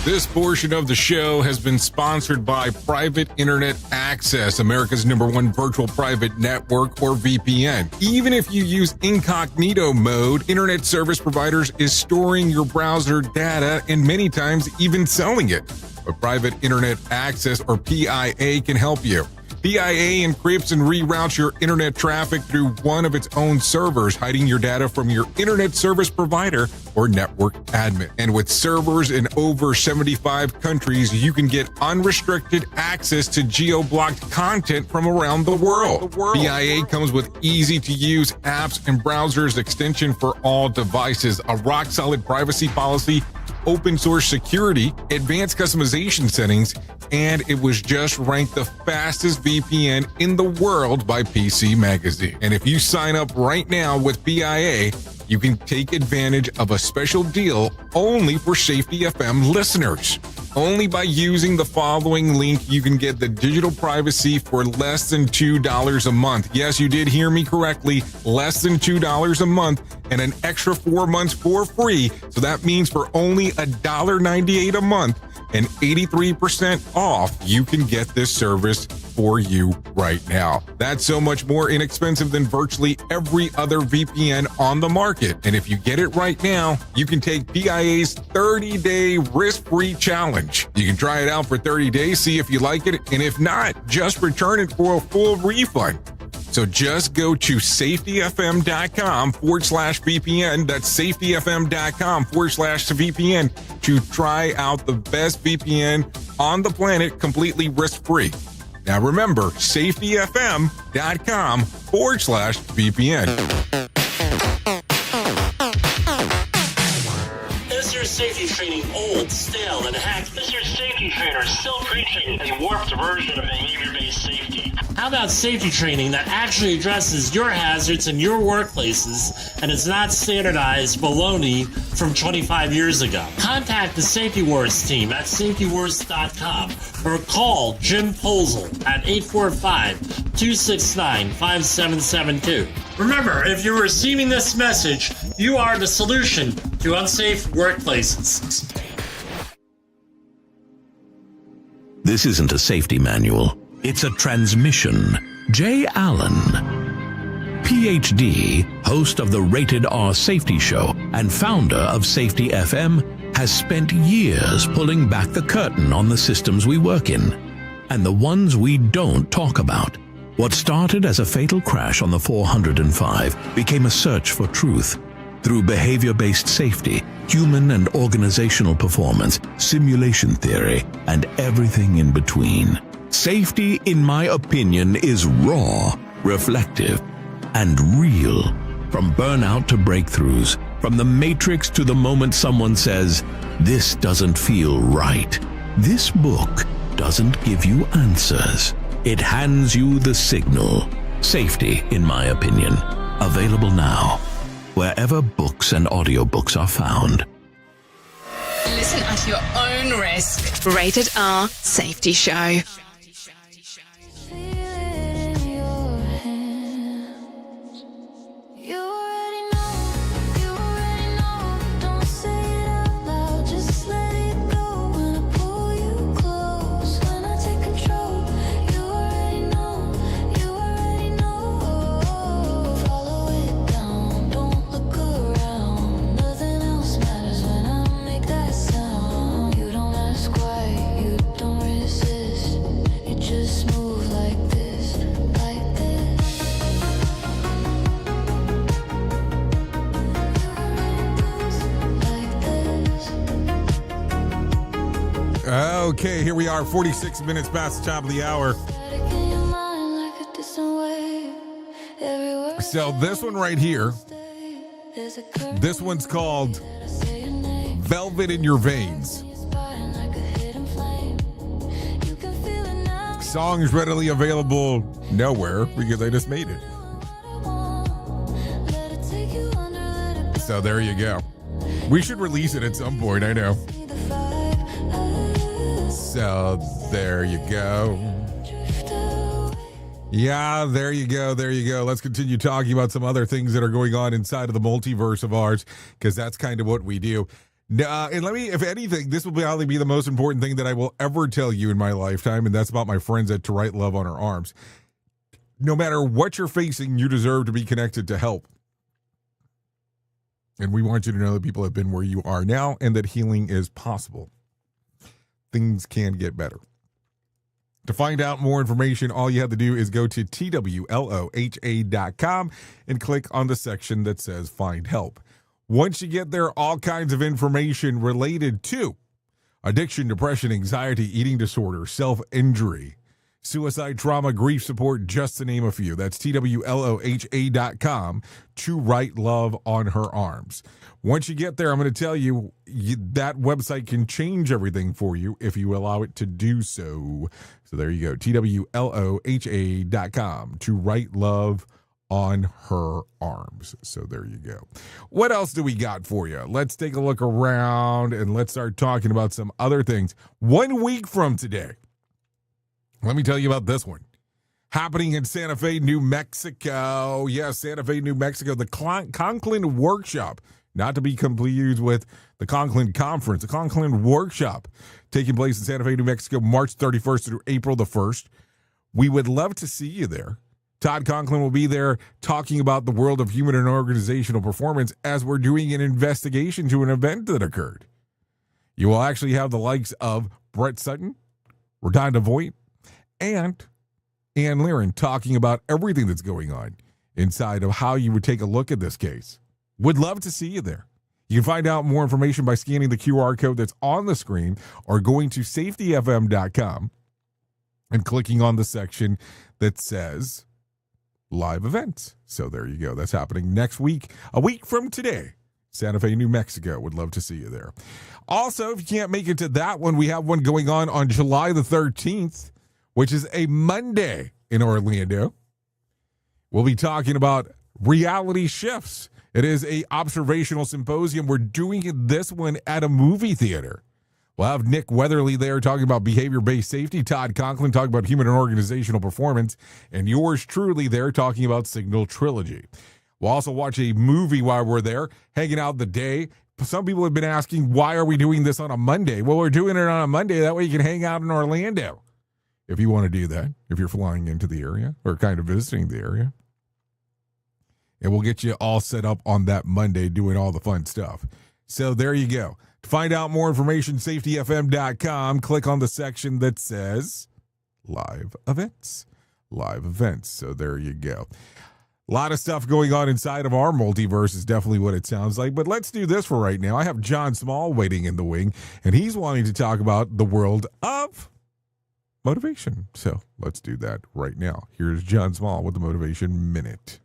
This portion of the show has been sponsored by Private Internet Access, America's #1 virtual private network, or VPN. Even if you use incognito mode, internet service providers is storing your browser data and many times even selling it. But Private Internet Access, or PIA, can help you. PIA encrypts and reroutes your internet traffic through one of its own servers, hiding your data from your internet service provider or network admin. And with servers in over 75 countries, you can get unrestricted access to geo-blocked content from around the world. PIA comes with easy-to-use apps and browsers extension for all devices, a rock-solid privacy policy, open source security, advanced customization settings, and it was just ranked the fastest VPN in the world by PC Magazine. And if you sign up right now with PIA, you can take advantage of a special deal only for Safety FM listeners. Only by using the following link, you can get the digital privacy for less than $2 a month. Yes, you did hear me correctly. Less than $2 a month and an extra 4 months for free. So that means for only $1.98 a month and 83% off, you can get this service for you right now. That's so much more inexpensive than virtually every other VPN on the market. And if you get it right now, you can take PIA's 30-day risk-free challenge. You can try it out for 30 days, see if you like it, and if not, just return it for a full refund. So just go to safetyfm.com/VPN. That's safetyfm.com/VPN to try out the best VPN on the planet completely risk-free. Now remember, safetyfm.com/VPN. Is your safety training old, stale, and hacked? Is your safety trainer still preaching a warped version of behavior-based safety? How about safety training that actually addresses your hazards in your workplaces and is not standardized baloney from 25 years ago? Contact the Safety Wars team at safetywars.com or call Jim Posel at 845-269-5772. Remember, if you're receiving this message, you are the solution to unsafe workplaces. This isn't a safety manual. It's a transmission. Jay Allen, PhD, host of the Rated R Safety Show and founder of Safety FM, has spent years pulling back the curtain on the systems we work in and the ones we don't talk about. What started as a fatal crash on the 405 became a search for truth through behavior-based safety, human and organizational performance, simulation theory, and everything in between. Safety, in my opinion, is raw, reflective, and real. From burnout to breakthroughs, from the matrix to the moment someone says, "This doesn't feel right." This book doesn't give you answers. It hands you the signal. Safety, in my opinion. Available now, wherever books and audiobooks are found. Listen at your own risk. Rated R Safety Show. Okay, here we are, 46 minutes past the top of the hour. So this one right here, this one's called Velvet in Your Veins. Song is readily available nowhere because I just made it. So there you go. We should release it at some point, I know. So there you go. Yeah, there you go. There you go. Let's continue talking about some other things that are going on inside of the multiverse of ours, because that's kind of what we do. And let me, if anything, this will probably be the most important thing that I will ever tell you in my lifetime, and that's about my friends at To Write Love on Her Arms. No matter what you're facing, you deserve to be connected to help. And we want you to know that people have been where you are now and that healing is possible. Things can get better. To find out more information, all you have to do is go to TWLOHA.com and click on the section that says Find Help. Once you get there, all kinds of information related to addiction, depression, anxiety, eating disorder, self-injury, suicide, trauma, grief support, just to name a few. That's TWLOHA.com, To Write Love on Her Arms. Once you get there, I'm going to tell you that website can change everything for you if you allow it to do so. So there you go, TWLOHA.com, To Write Love on Her Arms. So there you go. What else do we got for you? Let's take a look around and let's start talking about some other things. 1 week from today, let me tell you about this one. Happening in Santa Fe, New Mexico. Yes, Santa Fe, New Mexico. The Conklin Workshop. Not to be confused with the Conklin Conference. The Conklin Workshop taking place in Santa Fe, New Mexico, March 31st through April the 1st. We would love to see you there. Todd Conklin will be there talking about the world of human and organizational performance as we're doing an investigation to an event that occurred. You will actually have the likes of Brett Sutton, Redonda Voigt, and Ann Liren talking about everything that's going on inside of how you would take a look at this case. Would love to see you there. You can find out more information by scanning the QR code that's on the screen or going to safetyfm.com and clicking on the section that says live events. So there you go. That's happening next week, a week from today. Santa Fe, New Mexico. Would love to see you there. Also, if you can't make it to that one, we have one going on July the 13th, which is a Monday in Orlando. We'll be talking about reality shifts. It is a observational symposium. We're doing this one at a movie theater. We'll have Nick Weatherly there talking about behavior-based safety, Todd Conklin talking about human and organizational performance, and yours truly there talking about Signal Trilogy. We'll also watch a movie while we're there, hanging out the day, some people have been asking, why are we doing this on a Monday? Well, we're doing it on a Monday. That way you can hang out in Orlando if you want to do that, if you're flying into the area or kind of visiting the area. And we'll get you all set up on that Monday doing all the fun stuff. So there you go. To find out more information, safetyfm.com. Click on the section that says live events. Live events. So there you go. A lot of stuff going on inside of our multiverse is definitely what it sounds like. But let's do this for right now. I have John Small waiting in the wing, and he's wanting to talk about the world of motivation. So let's do that right now. Here's John Small with the Motivation Minute.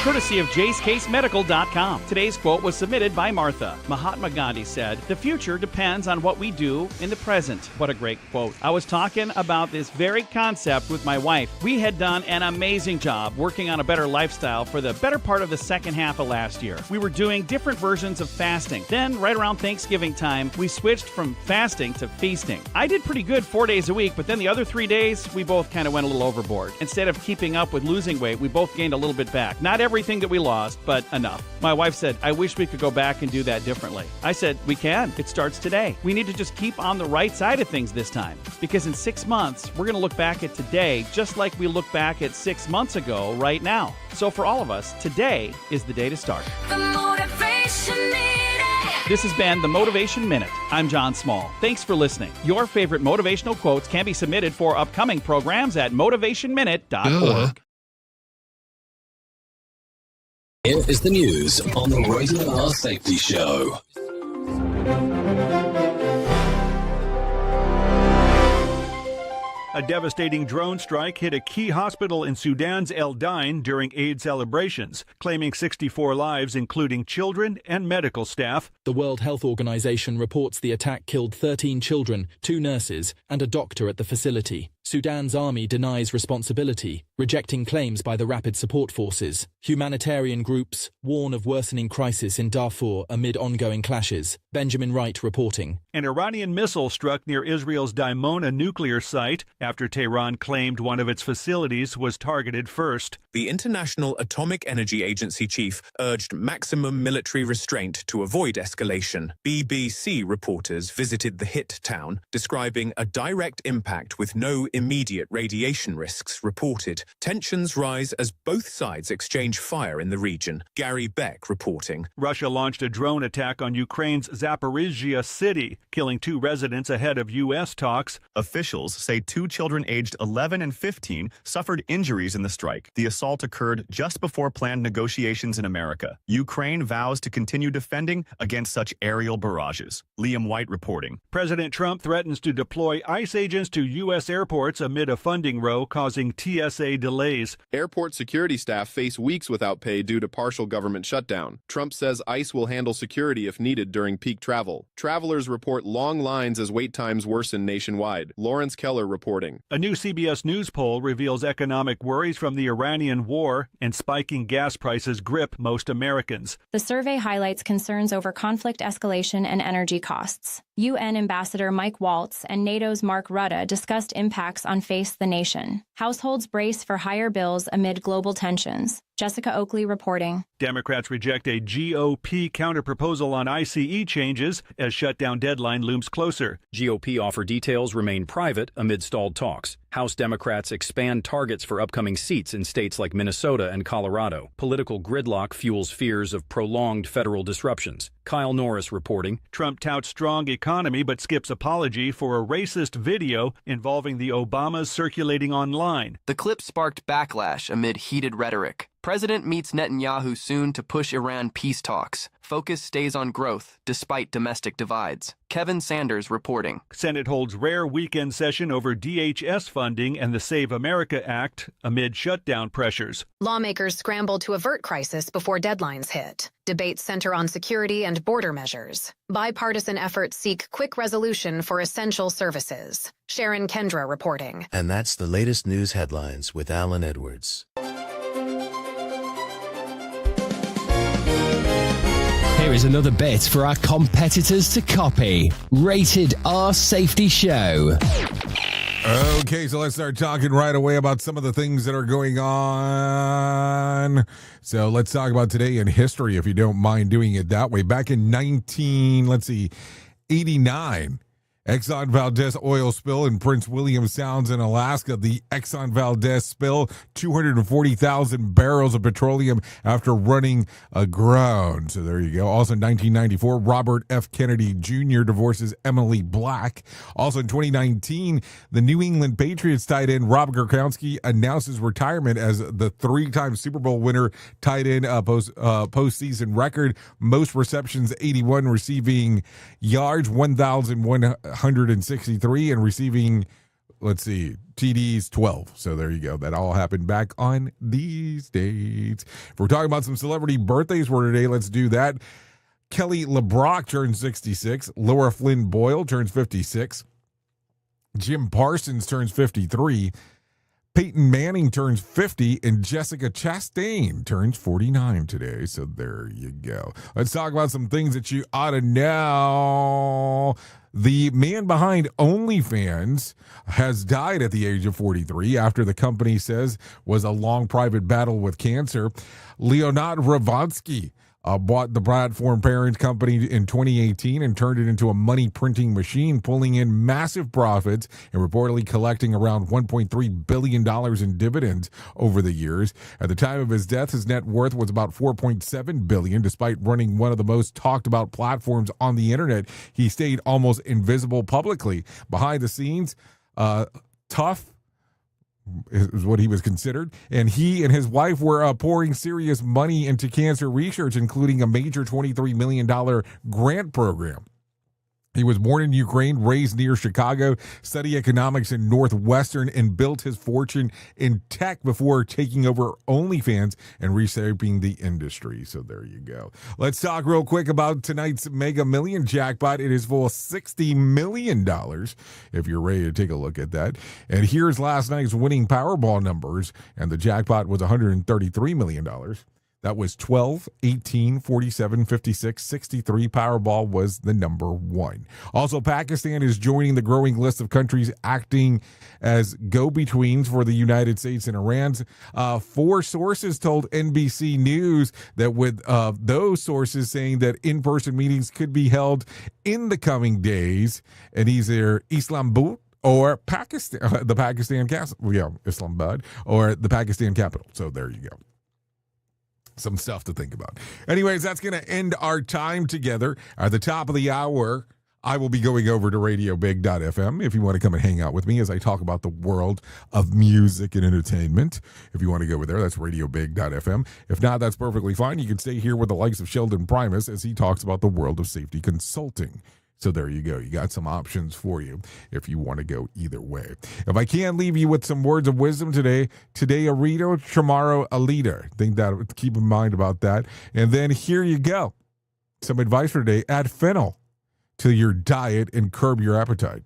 Courtesy of JaceCaseMedical.com. Today's quote was submitted by Martha. Mahatma Gandhi said, "The future depends on what we do in the present." What a great quote. I was talking about this very concept with my wife. We had done an amazing job working on a better lifestyle for the better part of the second half of last year. We were doing different versions of fasting. Then, right around Thanksgiving time, we switched from fasting to feasting. I did pretty good 4 days a week, but then the other 3 days, we both kind of went a little overboard. Instead of keeping up with losing weight, we both gained a little bit back. Not everything that we lost, but enough. My wife said, "I wish we could go back and do that differently." I said, "We can. It starts today. We need to just keep on the right side of things this time, because in 6 months, we're going to look back at today just like we look back at 6 months ago right now." So for all of us, today is the day to start. The Motivation Minute. This has been the Motivation Minute. I'm John Small. Thanks for listening. Your favorite motivational quotes can be submitted for upcoming programs at motivationminute.org. Here is the news on the Rated R Safety Show. A devastating drone strike hit a key hospital in Sudan's El Dain during Eid celebrations, claiming 64 lives, including children and medical staff. The World Health Organization reports the attack killed 13 children, 2 nurses, and a doctor at the facility. Sudan's army denies responsibility, rejecting claims by the Rapid Support Forces. Humanitarian groups warn of worsening crisis in Darfur amid ongoing clashes. Benjamin Wright reporting. An Iranian missile struck near Israel's Dimona nuclear site after Tehran claimed one of its facilities was targeted first. The International Atomic Energy Agency chief urged maximum military restraint to avoid escalation. BBC reporters visited the hit town, describing a direct impact with no immediate radiation risks reported. Tensions rise as both sides exchange fire in the region. Gary Beck reporting. Russia launched a drone attack on Ukraine's Zaporizhzhia city, killing 2 residents ahead of U.S. talks. Officials say 2 children aged 11 and 15 suffered injuries in the strike. The assault occurred just before planned negotiations in America. Ukraine vows to continue defending against such aerial barrages. Liam White reporting. President Trump threatens to deploy ICE agents to U.S. airports amid a funding row causing TSA delays. Airport security staff face weeks without pay due to partial government shutdown. Trump says ICE will handle security if needed during peak travel. Travelers report long lines as wait times worsen nationwide. Lawrence Keller reporting. A new CBS News poll reveals economic worries from the Iranian war and spiking gas prices grip most Americans. The survey highlights concerns over conflict escalation and energy costs. UN Ambassador Mike Waltz and NATO's Mark Rutte discussed impacts on Face the Nation. Households brace for higher bills amid global tensions. Jessica Oakley reporting. Democrats reject a GOP counterproposal on ICE changes as shutdown deadline looms closer. GOP offer details remain private amid stalled talks. House Democrats expand targets for upcoming seats in states like Minnesota and Colorado. Political gridlock fuels fears of prolonged federal disruptions. Kyle Norris reporting. Trump touts strong economy but skips apology for a racist video involving the Obamas circulating online. The clip sparked backlash amid heated rhetoric. President meets Netanyahu soon to push Iran peace talks. Focus stays on growth, despite domestic divides. Kevin Sanders reporting. Senate holds rare weekend session over DHS funding and the Save America Act amid shutdown pressures. Lawmakers scramble to avert crisis before deadlines hit. Debates center on security and border measures. Bipartisan efforts seek quick resolution for essential services. Sharon Kendra reporting. And that's the latest news headlines with Alan Edwards. Here is another bit for our competitors to copy. Rated R Safety Show. Okay, so let's start talking right away about some of the things that are going on. So let's talk about today in history, if you don't mind doing it that way. Back in 89, Exxon Valdez oil spill in Prince William Sounds in Alaska. The Exxon Valdez spill, 240,000 barrels of petroleum after running aground. So there you go. Also in 1994, Robert F. Kennedy Jr. divorces Emily Black. Also in 2019, the New England Patriots tight end Rob Gronkowski announces retirement as the three-time Super Bowl winner tight end postseason record. Most receptions, 81, receiving yards, 1,163, and receiving, TDs 12. So there you go. That all happened back on these dates. If we're talking about some celebrity birthdays for today, let's do that. Kelly LeBrock turns 66. Laura Flynn Boyle turns 56. Jim Parsons turns 53. Peyton Manning turns 50, and Jessica Chastain turns 49 today. So there you go. Let's talk about some things that you ought to know. The man behind OnlyFans has died at the age of 43 after the company says was a long private battle with cancer. Leonard Ravansky bought the platform parent company in 2018 and turned it into a money printing machine, pulling in massive profits and reportedly collecting around $1.3 billion in dividends over the years. At the time of his death, his net worth was about $4.7 billion. Despite running one of the most talked about platforms on the internet, he stayed almost invisible publicly. Behind the scenes, tough is what he was considered, and he and his wife were pouring serious money into cancer research, including a major $23 million grant program. He was born in Ukraine, raised near Chicago, studied economics in Northwestern, and built his fortune in tech before taking over OnlyFans and reshaping the industry. So there you go. Let's talk real quick about tonight's Mega Million jackpot. It is full $60 million, if you're ready to take a look at that. And here's last night's winning Powerball numbers, and the jackpot was $133 million. That was 12, 18, 47, 56, 63. Powerball was the number one. Also, Pakistan is joining the growing list of countries acting as go-betweens for the United States and Iran. 4 sources told NBC News that with those sources saying that in-person meetings could be held in the coming days in either Islamabad or Pakistan, Islamabad, or the Pakistan capital. So there you go. Some stuff to think about. Anyways, that's going to end our time together. At the top of the hour, I will be going over to radiobig.fm if you want to come and hang out with me as I talk about the world of music and entertainment. If you want to go over there, that's radiobig.fm. If not, that's perfectly fine. You can stay here with the likes of Sheldon Primus as he talks about the world of safety consulting. So there you go. You got some options for you if you want to go either way. If I can leave you with some words of wisdom today a reader, tomorrow a leader. Think that, keep in mind about that. And then here you go. Some advice for today. Add fennel to your diet and curb your appetite.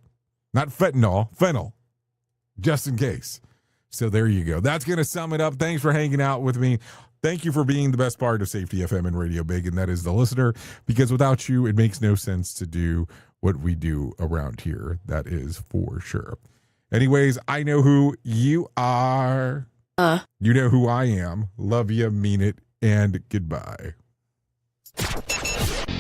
Not fentanyl, fennel. Just in case. So there you go. That's going to sum it up. Thanks for hanging out with me. Thank you for being the best part of Safety FM and Radio Big, and that is the listener, because without you, it makes no sense to do what we do around here. That is for sure. Anyways, I know who you are. You know who I am. Love you, mean it, and goodbye.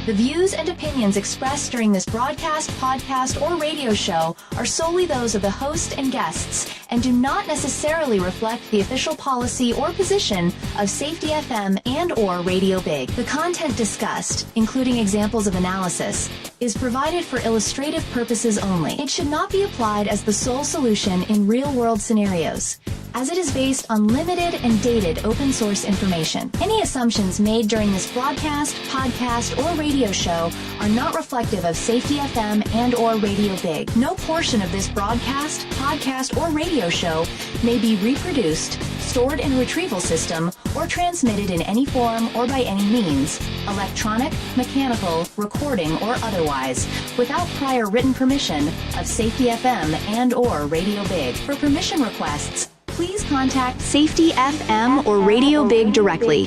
The views and opinions expressed during this broadcast, podcast, or radio show are solely those of the host and guests and do not necessarily reflect the official policy or position of Safety FM and or Radio Big. The content discussed, including examples of analysis, is provided for illustrative purposes only. It should not be applied as the sole solution in real-world scenarios, as it is based on limited and dated open source information. Any assumptions made during this broadcast, podcast, or radio show are not reflective of Safety FM and or Radio Big. No portion of this broadcast, podcast, or radio show may be reproduced, stored in a retrieval system, or transmitted in any form or by any means, electronic, mechanical, recording, or otherwise, without prior written permission of Safety FM and or Radio Big. For permission requests, please contact Safety FM or Radio Big directly.